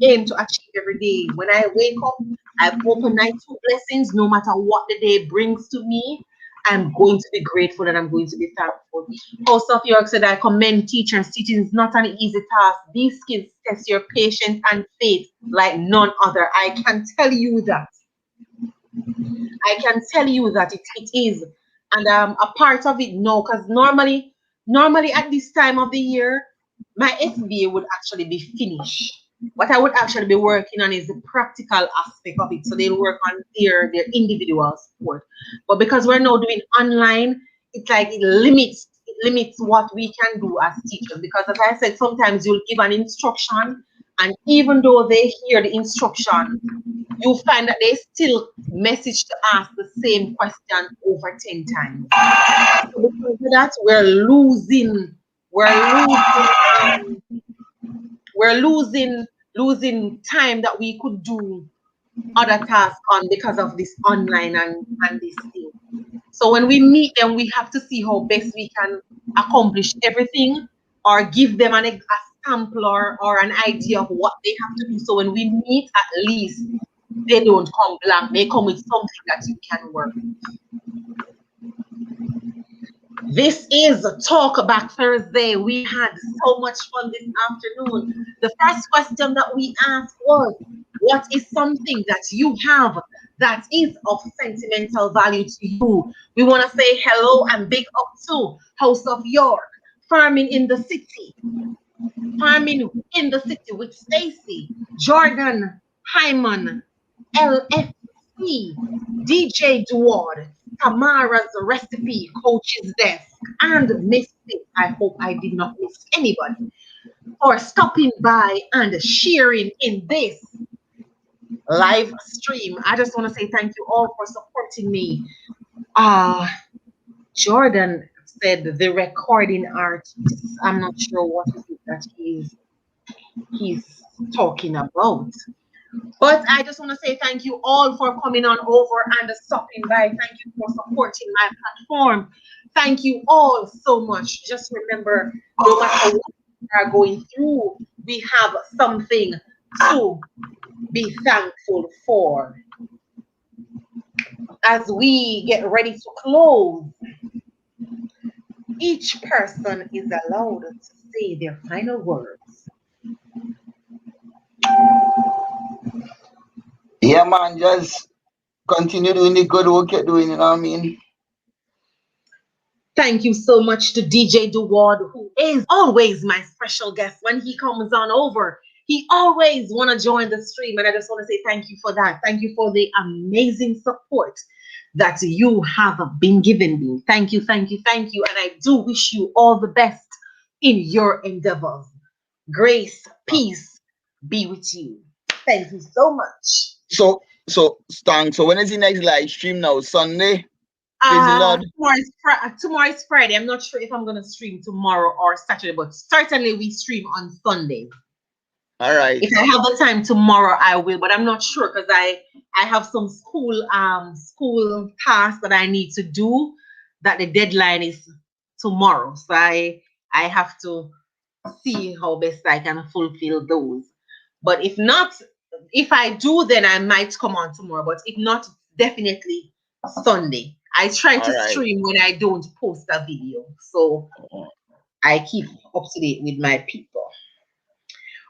aim to achieve every day. When I wake up, I open my two blessings, no matter what the day brings to me. I'm going to be grateful and I'm going to be thankful. House of York said, I commend teachers. Teaching is not an easy task. These skills test your patience and faith like none other. I can tell you that. I can tell you that it is. And a part of it, no, because normally at this time of the year, my SBA would actually be finished. What I would actually be working on is the practical aspect of it. So they'll work on their individual support. But because we're now doing online, it's like it limits what we can do as teachers. Because as I said, sometimes you'll give an instruction, and even though they hear the instruction, you find that they still message to ask the same question over 10 times. So because of that, we're losing we're losing time that we could do other tasks on because of this online and this thing. So when we meet them, we have to see how best we can accomplish everything or give them a sample or an idea of what they have to do. So when we meet, at least they don't come blank. They come with something that you can work with. This is Talk Back Thursday. We had so much fun this afternoon. The first question that we asked was, what is something that you have that is of sentimental value to you? We want to say hello and big up to House of York, Farming in the City, Farming in the City with Stacy, Jordan, Hyman, LFC, DJ Duard, Tamara's Recipe, Coach's Desk, and Mystic. I hope I did not miss anybody for stopping by and sharing in this live stream. I just want to say thank you all for supporting me. Uh, Jordan said the recording artist. I'm not sure what is it that he's talking about. But I just want to say thank you all for coming on over and stopping by. Thank you for supporting my platform. Thank you all so much. Just remember, no matter what we are going through, we have something to be thankful for. As we get ready to close, each person is allowed to say their final words. Yeah, man, just continue doing the good work you're doing, you know what I mean? Thank you so much to DJ Duward, who is always my special guest when he comes on over. He always want to join the stream, and I just want to say thank you for that. Thank you for the amazing support that you have been giving me. Thank you, thank you, thank you, and I do wish you all the best in your endeavors. Grace, peace be with you. Thank you so much. So Stang, so when is the next live stream now? Sunday? Praise the Lord. Tomorrow is Friday. I'm not sure if I'm gonna stream tomorrow or Saturday, but certainly we stream on Sunday. All right. If I have the time tomorrow, I will, but I'm not sure because I have some school tasks that I need to do that the deadline is tomorrow. So I have to see how best I can fulfill those. But if not, if I do, then I might come on tomorrow. But if not, definitely Sunday. I try All to right. stream when I don't post a video. So Uh, I keep up to date with my people.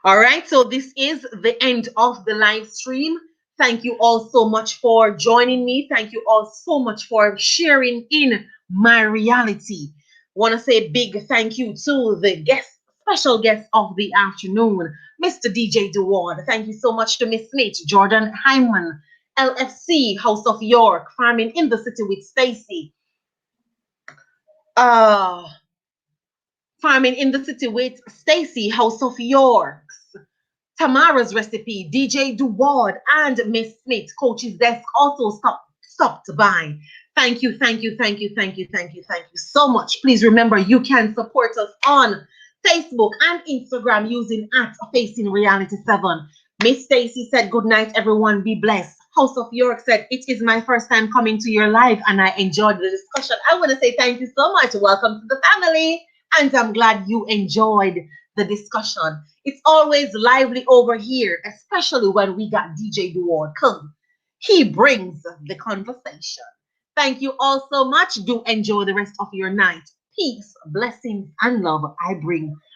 All right, so this is the end of the live stream. Thank you all so much for joining me. Thank you all so much for sharing in my reality. Want to say big thank you to the guest, special guest of the afternoon, Mr. DJ DeWard. Thank you so much to Miss Smith, Jordan Hyman, LFC, House of York, Farming in the City with Stacy. Uh, Farming in the City with Stacy, House of York. Tamara's Recipe, DJ Duward, and Miss Smith, Coach's Desk, also stopped by. Thank you, thank you, thank you, thank you, thank you, thank you so much. Please remember you can support us on Facebook and Instagram using at Facing Reality 7. Miss Stacy said, good night, everyone. Be blessed. House of York said, it is my first time coming to your live and I enjoyed the discussion. I want to say thank you so much. Welcome to the family. And I'm glad you enjoyed the discussion. It's always lively over here, especially when we got DJ Duward. Come, he brings the conversation. Thank you all so much. Do enjoy the rest of your night. Peace, blessings, and love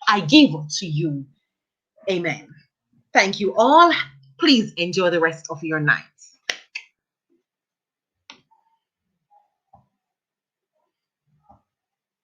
I give to you. Amen. Thank you all. Please enjoy the rest of your night.